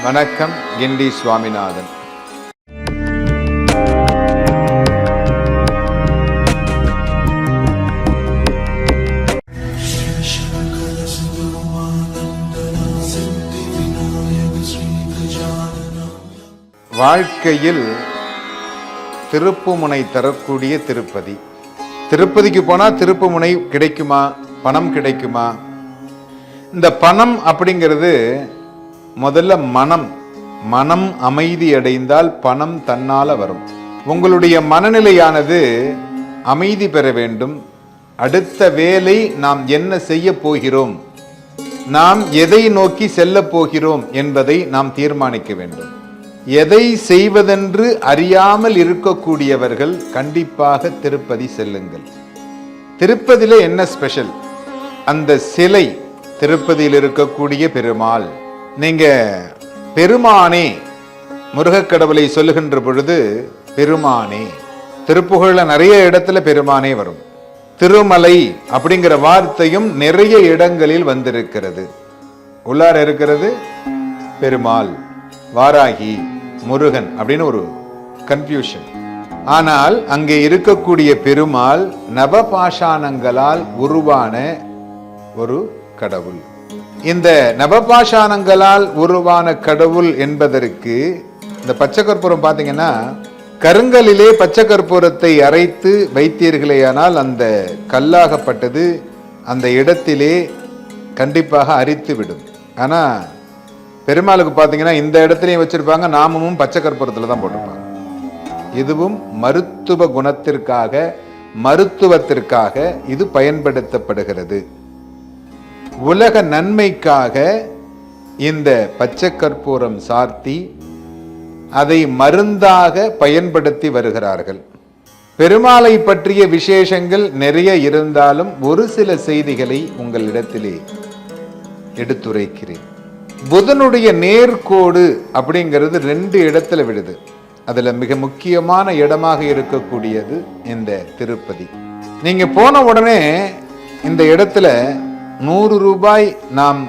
வணக்கம். கிண்டி சுவாமிநாதன். வாழ்க்கையில் திருப்புமுனை தரக்கூடிய திருப்பதி. திருப்பதிக்கு போனால் திருப்புமுனை கிடைக்குமா? பணம் கிடைக்குமா? இந்த பணம் அப்படிங்கிறது முதல்ல மனம் அமைதி அடைந்தால் பணம் தன்னால வரும். உங்களுடைய மனநிலையானது அமைதி பெற வேண்டும். அடுத்த வேலை நாம் என்ன செய்ய போகிறோம், நாம் எதை நோக்கி செல்ல போகிறோம் என்பதை நாம் தீர்மானிக்க வேண்டும். எதை செய்வதென்று அறியாமல் இருக்கக்கூடியவர்கள் கண்டிப்பாக திருப்பதி செல்லுங்கள். திருப்பதியில என்ன ஸ்பெஷல்? அந்த சிலை, திருப்பதியில் இருக்கக்கூடிய பெருமாள். நீங்க பெருமானே, முருகக்கடவுளை சொல்லுகின்ற பொழுது பெருமானே, திருப்புகழ்ல நிறைய இடத்துல பெருமானே வரும். திருமலை அப்படிங்கிற வார்த்தையும் நிறைய இடங்களில் வந்திருக்கிறது. உள்ளார இருக்கிறது பெருமாள், வாராகி, முருகன் அப்படின்னு ஒரு கன்ஃபியூஷன். ஆனால் அங்கே இருக்கக்கூடிய பெருமாள் நவபாஷாணங்களால் உருவான ஒரு கடவுள். இந்த நவபாஷாணங்களால் உருவான கடவுள் என்பதற்கு இந்த பச்சை கற்பூரம் பார்த்தீங்கன்னா, கருங்கலிலே பச்சை கற்பூரத்தை அரைத்து வைத்தீர்களேயானால் அந்த கல்லாகப்பட்டது அந்த இடத்திலே கண்டிப்பாக அரித்து விடும். ஆனால் பெருமாளுக்கு பார்த்தீங்கன்னா இந்த இடத்துலையும் வச்சிருப்பாங்க, நாமமும் பச்சை கற்பூரத்தில் தான் போட்டிருப்பாங்க. இதுவும் மருத்துவ குணத்திற்காக, மருத்துவத்திற்காக இது பயன்படுத்தப்படுகிறது. உலக நன்மைக்காக இந்த பச்சை கற்பூரம் சார்த்தி அதை மருந்தாக பயன்படுத்தி வருகிறார்கள். பெருமாளை பற்றிய விசேஷங்கள் நிறைய இருந்தாலும் ஒரு சில செய்திகளை உங்களிடத்திலே எடுத்துரைக்கிறேன். புதனுடைய நேர்கோடு அப்படிங்கிறது 2 இடத்துல விடுது. அதுல மிக முக்கியமான இடமாக இருக்கக்கூடியது இந்த திருப்பதி. நீங்க போன உடனே இந்த இடத்துல 100 ரூபாய் நாம்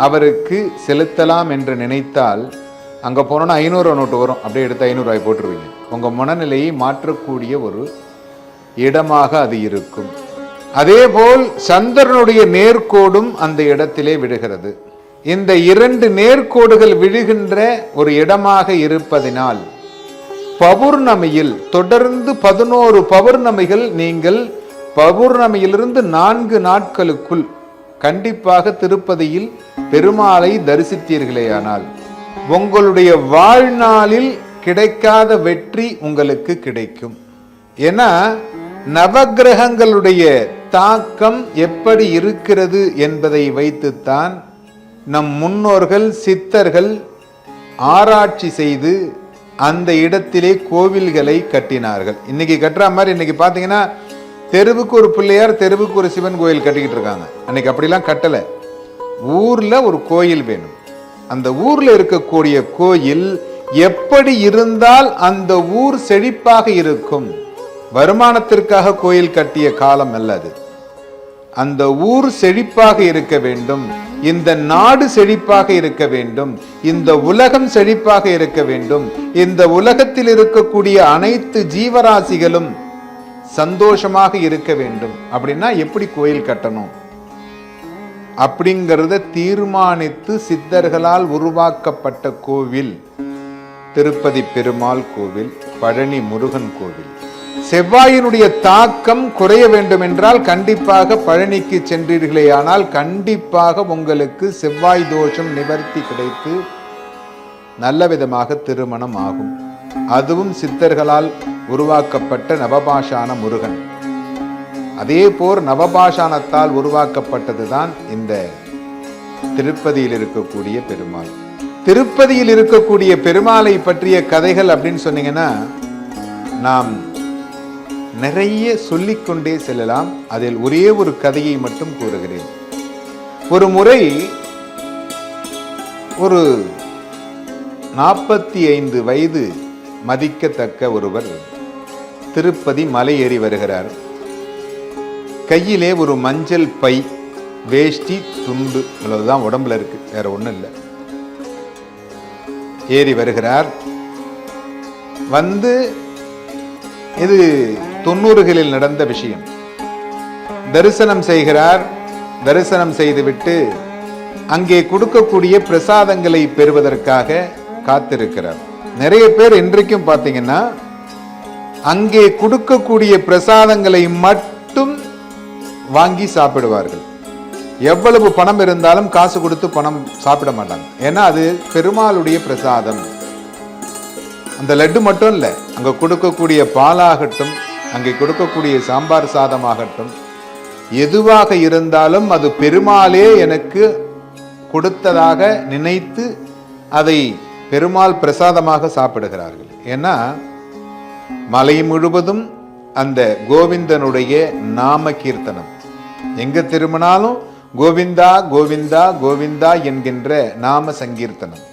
அவருக்கு செலுத்தலாம் என்று நினைத்தால், அங்க போனோன்னா 500 நோட்டு வரும், அப்படியே எடுத்து 500 ரூபாய் போட்டுருவீங்க. உங்க மனநிலையை மாற்றக்கூடிய ஒரு இடமாக அது இருக்கும். அதே போல் சந்திரனுடைய நேர்கோடும் அந்த இடத்திலே விடுகிறது. இந்த 2 நேர்கோடுகள் விழுகின்ற ஒரு இடமாக இருப்பதினால் பௌர்ணமியில் தொடர்ந்து 11 பௌர்ணமிகள் நீங்கள் பௌர்ணமியிலிருந்து 4 நாட்களுக்குள் கண்டிப்பாக திருப்பதியில் பெருமாளை தரிசித்தீர்களேயானால் உங்களுடைய வாழ்நாளில் கிடைக்காத வெற்றி உங்களுக்கு கிடைக்கும். ஏன்னா நவக்கிரகங்களுடைய தாக்கம் எப்படி இருக்கிறது என்பதை வைத்துத்தான் நம் முன்னோர்கள் சித்தர்கள் ஆராய்ச்சி செய்து அந்த இடத்திலே கோவில்களை கட்டினார்கள். இன்னைக்கு கட்டுற மாதிரி இன்னைக்கு பார்த்தீங்கன்னா தெருவுக்கு ஒரு பிள்ளையார், தெருவுக்கு ஒரு சிவன் கோயில் கட்டிக்கிட்டு இருக்காங்க. அன்னைக்கு அப்படிலாம் கட்டலை. ஊர்ல ஒரு கோயில் வேணும். அந்த ஊர்ல இருக்கக்கூடிய கோயில் எப்படி இருந்தால் அந்த ஊர் செழிப்பாக இருக்கும். வருமானத்திற்காக கோயில் கட்டிய காலம் அல்ல அது. அந்த ஊர் செழிப்பாக இருக்க வேண்டும், இந்த நாடு செழிப்பாக இருக்க வேண்டும், இந்த உலகம் செழிப்பாக இருக்க வேண்டும், இந்த உலகத்தில் இருக்கக்கூடிய அனைத்து ஜீவராசிகளும் சந்தோஷமாக இருக்க வேண்டும். அப்படின்னா எப்படி கோயில் கட்டணும் அப்படிங்கிறத தீர்மானித்து சித்தர்களால் உருவாக்கப்பட்ட கோவில் திருப்பதி பெருமாள் கோவில், பழனி முருகன் கோவில். செவ்வாயினுடைய தாக்கம் குறைய வேண்டும் என்றால் கண்டிப்பாக பழனிக்கு சென்றீர்களேயானால் கண்டிப்பாக உங்களுக்கு செவ்வாய் தோஷம் நிவர்த்தி கிடைத்து நல்ல விதமாக திருமணம் ஆகும். அதுவும் சித்தர்களால் உருவாக்கப்பட்ட நவபாஷான முருகன். அதே போர் நவபாஷானத்தால் உருவாக்கப்பட்டதுதான் இந்த திருப்பதியில் இருக்கக்கூடிய பெருமாள். திருப்பதியில் இருக்கக்கூடிய பெருமாளை பற்றிய கதைகள் அப்படின்னு சொன்னீங்கன்னா நாம் நிறைய சொல்லிக்கொண்டே செல்லலாம். அதில் ஒரே ஒரு கதையை மட்டும் கூறுகிறேன். ஒரு முறை ஒரு 45 வயது மதிக்கத்தக்க ஒருவர் திருப்பதி மலை ஏறி வருகிறார். கையிலே ஒரு மஞ்சள் பை, வேஷ்டி, துண்டு, இவ்வளவுதான் உடம்புல இருக்கு, வேற ஒன்றும் இல்லை. ஏறி வருகிறார். வந்து இது 90களில் நடந்த விஷயம். தரிசனம் செய்கிறார். தரிசனம் செய்துவிட்டு அங்கே கொடுக்கக்கூடிய பிரசாதங்களை பெறுவதற்காக காத்திருக்கிறார். நிறைய பேர் இன்றைக்கும் பார்த்தீங்கன்னா அங்கே கொடுக்கக்கூடிய பிரசாதங்களை மட்டும் வாங்கி சாப்பிடுவார்கள். எவ்வளவு பணம் இருந்தாலும் காசு கொடுத்து பணம் சாப்பிட மாட்டாங்க. ஏன்னா அது பெருமாளுடைய பிரசாதம். அந்த லட்டு மட்டும் இல்லை, அங்கே கொடுக்கக்கூடிய பாலாகட்டும், அங்கே கொடுக்கக்கூடிய சாம்பார் சாதமாகட்டும், எதுவாக இருந்தாலும் அது பெருமாளே எனக்கு கொடுத்ததாக நினைத்து அதை பெருமாள் பிரசாதமாக சாப்பிடுகிறார்கள். ஏன்னா மலை முழுவதும் அந்த கோவிந்தனுடைய நாம கீர்த்தனம். எங்க திரும்பினாலும் கோவிந்தா கோவிந்தா கோவிந்தா என்கின்ற நாம சங்கீர்த்தனம்.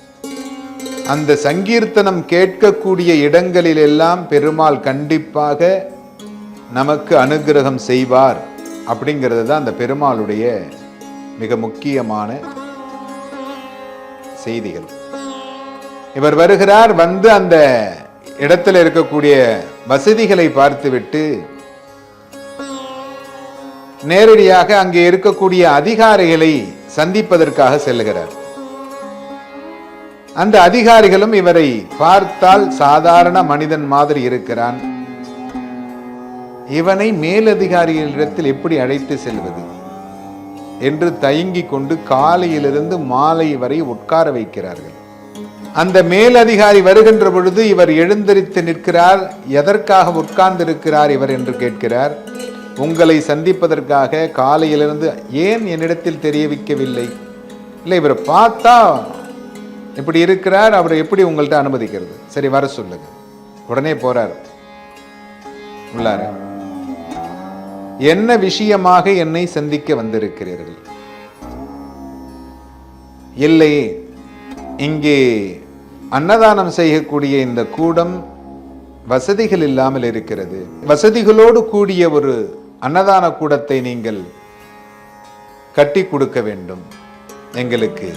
அந்த சங்கீர்த்தனம் கேட்கக்கூடிய இடங்களில் எல்லாம் பெருமாள் கண்டிப்பாக நமக்கு அனுகிரகம் செய்வார். அப்படிங்கிறது தான் அந்த பெருமாளுடைய மிக முக்கியமான செய்திகள். இவர் வருகிறார். வந்து அந்த இடத்துல இருக்கக்கூடிய வசதிகளை பார்த்துவிட்டு நேரடியாக அங்கே இருக்கக்கூடிய அதிகாரிகளை சந்திப்பதற்காக செல்லுகிறார். அந்த அதிகாரிகளும் இவரை பார்த்தால் சாதாரண மனிதன் மாதிரி இருக்கிறான். இவனை மேலதிகாரிகளிடத்தில் எப்படி அழைத்து செல்வது என்று தயங்கிக் கொண்டு காலையிலிருந்து மாலை வரை உட்கார வைக்கிறார்கள். அந்த மேலதிகாரி வருகின்ற பொழுது இவர் எழுந்தரித்து நிற்கிறார். எதற்காக உட்கார்ந்திருக்கிறார் இவர் என்று கேட்கிறார். உங்களை சந்திப்பதற்காக. காலையிலிருந்து ஏன் என்னிடத்தில் தெரிவிக்கவில்லை? இல்லை, இவரை பார்த்தா இப்படி இருக்கிறார், அவரை எப்படி உங்கள்கிட்ட அனுமதிக்கிறது? சரி, வர சொல்லுங்க. உடனே போறார் உள்ளார. என்ன விஷயமாக என்னை சந்திக்க வந்திருக்கிறீர்கள்? இல்லை, இங்கே அன்னதானம் செய்யக்கூடிய இந்த கூடம் வசதிகள் இல்லாமல் இருக்கிறது. வசதிகளோடு கூடிய ஒரு அன்னதான கூடத்தை நீங்கள் கட்டி கொடுக்க வேண்டும் எங்களுக்கு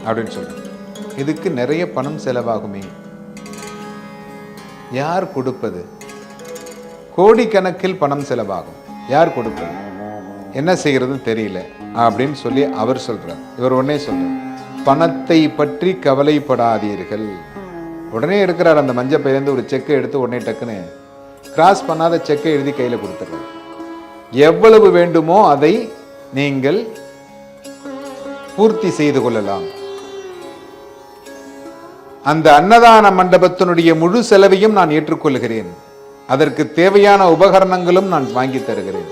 அப்படின்னு சொல்லுங்க. இதுக்கு நிறைய பணம் செலவாகுமே. யார் கொடுப்பது? கோடிக்கணக்கில் பணம் செலவாகும். யார் கொடுப்பது? என்ன செய்யறதுன்னு தெரியல அப்படின்னு சொல்லி அவர் சொல்றார். இவர் உடனே சொல்றார், பணத்தை பற்றி கவலைப்படாதீர்கள். உடனே இருக்கிறார். அந்த மஞ்சள் பையிலேருந்து ஒரு செக்கை எடுத்து உடனே டக்குன்னு கிராஸ் பண்ணாத செக்கை எழுதி கையில் கொடுத்துறார். எவ்வளவு வேண்டுமோ அதை நீங்கள் பூர்த்தி செய்து கொள்ளலாம். அந்த அன்னதான மண்டபத்தினுடைய முழு செலவையும் நான் ஏற்றுக்கொள்கிறேன். அதற்கு தேவையான உபகரணங்களும் நான் வாங்கி தருகிறேன்.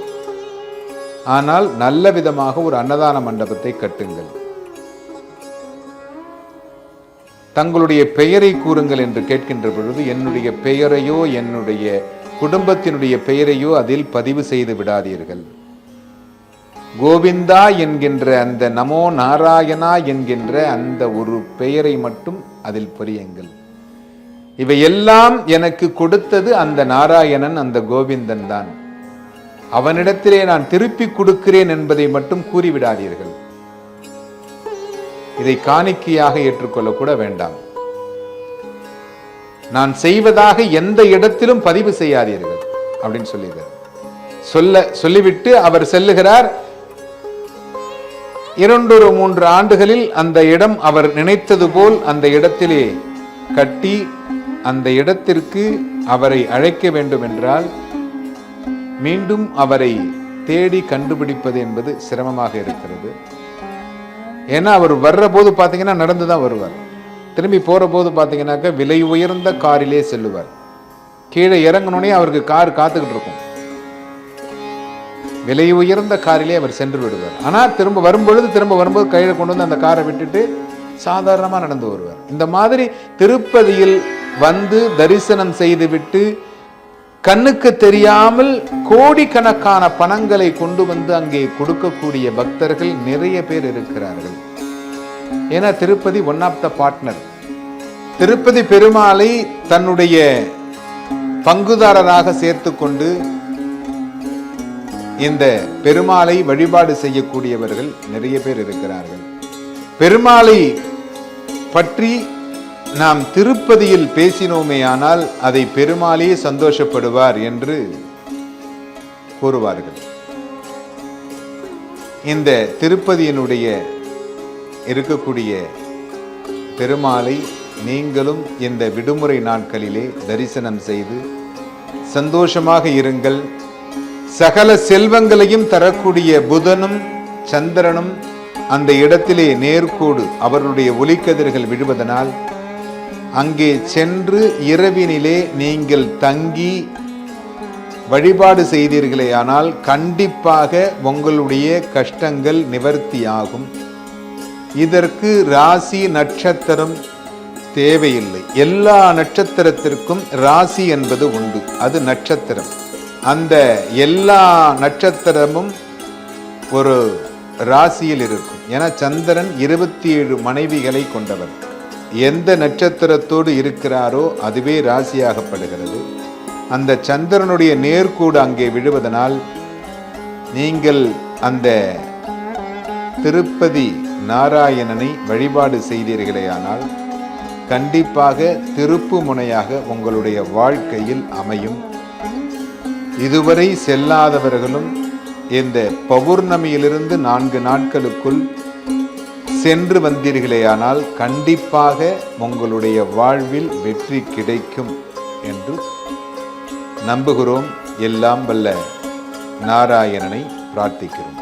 ஆனால் நல்ல விதமாக ஒரு அன்னதான மண்டபத்தை கட்டுங்கள். தங்களுடைய பெயரை கூறுங்கள் என்று கேட்கின்ற பொழுது என்னுடைய பெயரையோ என்னுடைய குடும்பத்தினுடைய பெயரையோ அதில் பதிவு செய்து விடாதீர்கள். கோவிந்தா என்கின்ற அந்த நமோ நாராயணா என்கின்ற அந்த ஒரு பெயரை மட்டும் அதில் பொறியுங்கள். இவையெல்லாம் எனக்கு கொடுத்தது அந்த நாராயணன், அந்த கோவிந்தன் தான். அவனிடத்திலே நான் திருப்பி கொடுக்கிறேன் என்பதை மட்டும் கூறிவிடாதீர்கள். இதை காணிக்கையாக ஏற்றுக்கொள்ளக்கூட வேண்டாம். நான் செய்வதாக எந்த இடத்திலும் பதிவு செய்யாதீர்கள் அப்படின்னு சொல்லிவிட்டு அவர் செல்லுகிறார். 2-3 ஆண்டுகளில் அந்த இடம் அவர் நினைத்தது போல் அந்த இடத்திலே கட்டி அந்த இடத்திற்கு அவரை அழைக்க வேண்டும் என்றால் மீண்டும் அவரை தேடி கண்டுபிடிப்பது என்பது சிரமமாக இருக்கிறது. ஏன்னா அவர் வர்ற போது பார்த்தீங்கன்னா நடந்துதான் வருவார். திரும்பி போற போது பார்த்தீங்கன்னாக்க விலை உயர்ந்த காரிலே செல்லுவார். கீழே இறங்கணுன்னே அவருக்கு கார் காத்துக்கிட்டு இருக்கும். விலை உயர்ந்த காரிலே அவர் சென்று விடுவார். ஆனால் திரும்ப வரும்போது கையில் கொண்டு வந்து அந்த காரை விட்டுட்டு சாதாரணமாக நடந்து வருவார். இந்த மாதிரி திருப்பதியில் வந்து தரிசனம் செய்துவிட்டு கண்ணுக்கு தெரியாமல் கோடிக்கணக்கான பணங்களை கொண்டு வந்து அங்கே கொடுக்கக்கூடிய பக்தர்கள் நிறைய பேர் இருக்கிறார்கள். ஏன்னா Tirupati one of the partner. Tirupati பெருமாளை தன்னுடைய பங்குதாரராக சேர்த்து கொண்டு இந்த பெருமாளை வழிபாடு செய்யக்கூடியவர்கள் நிறைய பேர் இருக்கிறார்கள். பெருமாளை பற்றி நாம் திருப்பதியில் பேசினோமேயானால் அதை பெருமாளே சந்தோஷப்படுவார் என்று கூறுவார்கள். இந்த திருப்பதியினுடைய இருக்கக்கூடிய பெருமாளை நீங்களும் இந்த விடுமுறை நாட்களிலே தரிசனம் செய்து சந்தோஷமாக இருங்கள். சகல செல்வங்களையும் தரக்கூடிய புதனும் சந்திரனும் அந்த இடத்திலே நேர்கோடு அவர்களுடைய ஒளிக்கதிர்கள் விழுவதனால் அங்கே சென்று இரவினிலே நீங்கள் தங்கி வழிபாடு செய்தீர்களேயானால் கண்டிப்பாக உங்களுடைய கஷ்டங்கள் நிவர்த்தியாகும். இதற்கு ராசி நட்சத்திரம் தேவையில்லை. எல்லா நட்சத்திரத்திற்கும் ராசி என்பது உண்டு, அது நட்சத்திரம். அந்த எல்லா நட்சத்திரமும் ஒரு ராசியில் இருக்கும். ஏன்னா சந்திரன் 27 மனைவிகளை கொண்டவர். எந்த நட்சத்திரத்தோடு இருக்கிறாரோ அதுவே ராசியாகப்படுகிறது. அந்த சந்திரனுடைய நேர்கூடு அங்கே விழுவதனால் நீங்கள் அந்த திருப்பதி நாராயணனை வழிபாடு செய்தீர்களேயானால் கண்டிப்பாக திருப்பு முனையாக உங்களுடைய வாழ்க்கையில் அமையும். இதுவரை செல்லாதவர்களும் இந்த பௌர்ணமியிலிருந்து 4 நாட்களுக்குள் சென்று வந்தீர்களேயானால் கண்டிப்பாக உங்களுடைய வாழ்வில் வெற்றி கிடைக்கும் என்று நம்புகிறோம். எல்லாம் வல்ல நாராயணனை பிரார்த்திக்கிறோம்.